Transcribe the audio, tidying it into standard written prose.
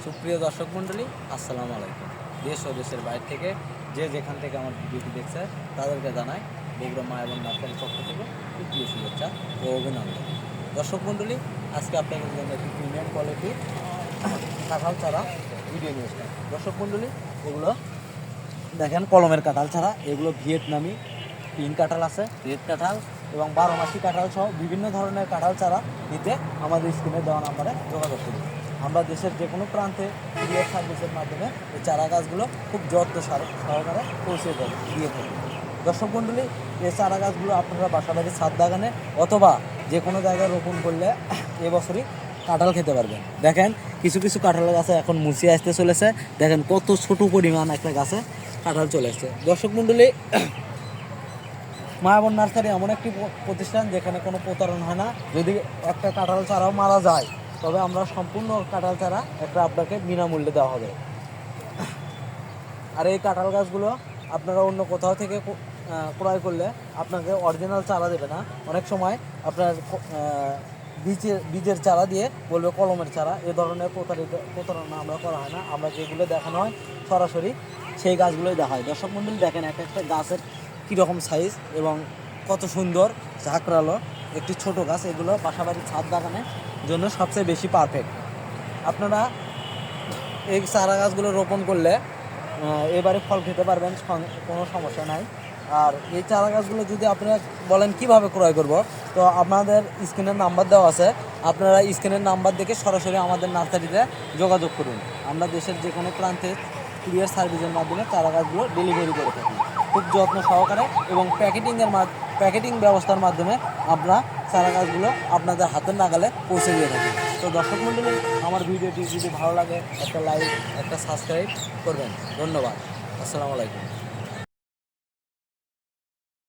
সুপ্রিয় দর্শক মণ্ডলী, আসসালামু আলাইকুম। দেশ ও দেশের বাইরে থেকে যে যেখান থেকে আমার ভিডিওটি দেখছে তাদেরকে জানাই বগুড়া মা এবং নার্সারির পক্ষ থেকে প্রিয় শুভেচ্ছা ও অভিনন্দন। দর্শক মণ্ডলী, আজকে আপনাদের জন্য একটি প্রিমিয়াম কোয়ালিটি কাঁঠাল চারা ভিডিও নিয়ে এসলাম। দর্শক মণ্ডলী, এগুলো দেখেন কলমের কাঁঠাল ছাড়া, এগুলো ভিয়েতনামি পিঙ্ক কাঁঠাল আছে, রেড কাঁঠাল এবং 12 মাসি কাঁঠাল সহ বিভিন্ন ধরনের কাঁঠাল চারা নিতে আমাদের স্ক্রিনে দেওয়া নাম্বারে যোগাযোগ করুন। আমরা দেশের যে কোনো প্রান্তে কুরিয়ার সার্ভিসের মাধ্যমে এই চারা গাছগুলো খুব যত্ন সহকারে পৌঁছে দিয়ে থাকি। দর্শক মণ্ডলী, এই চারা গাছগুলো আপনারা বাসাবাড়ির ছাদ বাগানে অথবা যে কোনো জায়গায় রোপণ করলে এবছরই কাঁঠাল খেতে পারবেন। দেখেন কিছু কিছু কাঁঠাল গাছে এখন মুছিয়ে আসতে চলেছে। দেখেন কত ছোট পরিমাণ একটা গাছে কাঁঠাল চলে আসছে। দর্শক মণ্ডলী, মায়াবন নার্সারি এমন একটি প্রতিষ্ঠান যেখানে কোনো প্রতারণা হয় না। যদি একটা কাঁঠাল চারাও মারা যায় তবে আমরা সম্পূর্ণ কাঁঠাল চারা একটা আপনাকে বিনামূল্যে দেওয়া হবে। আর এই কাঁঠাল গাছগুলো আপনারা অন্য কোথাও থেকে ক্রয় করলে আপনাকে অরিজিনাল চারা দেবে না। অনেক সময় আপনার বীজের চারা দিয়ে বলবে কলমের চারা। এ ধরনের প্রতারণা আমরা করা হয় না। আমরা যেগুলো দেখানো হয় সরাসরি সেই গাছগুলোই দেখা হয়। দর্শক মণ্ডলী, দেখেন এক একটা গাছের কীরকম সাইজ এবং কত সুন্দর ঝাঁকড়ালো একটি ছোট গাছ। এগুলো বাসাবাড়ির ছাদ বাগানের জন্য সবচেয়ে বেশি পারফেক্ট। আপনারা এই চারা গাছগুলো রোপণ করলে এবারে ফল খেতে পারবেন, কোনো সমস্যা নাই। আর এই চারা গাছগুলো যদি আপনারা বলেন কিভাবে ক্রয় করব, তো আপনাদের স্ক্রিনের নাম্বার দেওয়া আছে। আপনারা স্ক্রিনের নাম্বার দেখে সরাসরি আমাদের নার্সারিতে যোগাযোগ করুন। আমরা দেশের যে কোনো প্রান্তে কুরিয়ার সার্ভিসের মাধ্যমে চারা গাছগুলো ডেলিভারি করে থাকি খুব যত্ন সহকারে এবং প্যাকেটিং ব্যবস্থার মাধ্যমে আমরা চারা গাছগুলো আপনাদের হাতের নাগালে পৌঁছে দিয়ে থাকি। তো দর্শক মণ্ডলী, আমার ভিডিওটি যদি ভালো লাগে একটা লাইক একটা সাবস্ক্রাইব করবেন। ধন্যবাদ। আসসালামু আলাইকুম।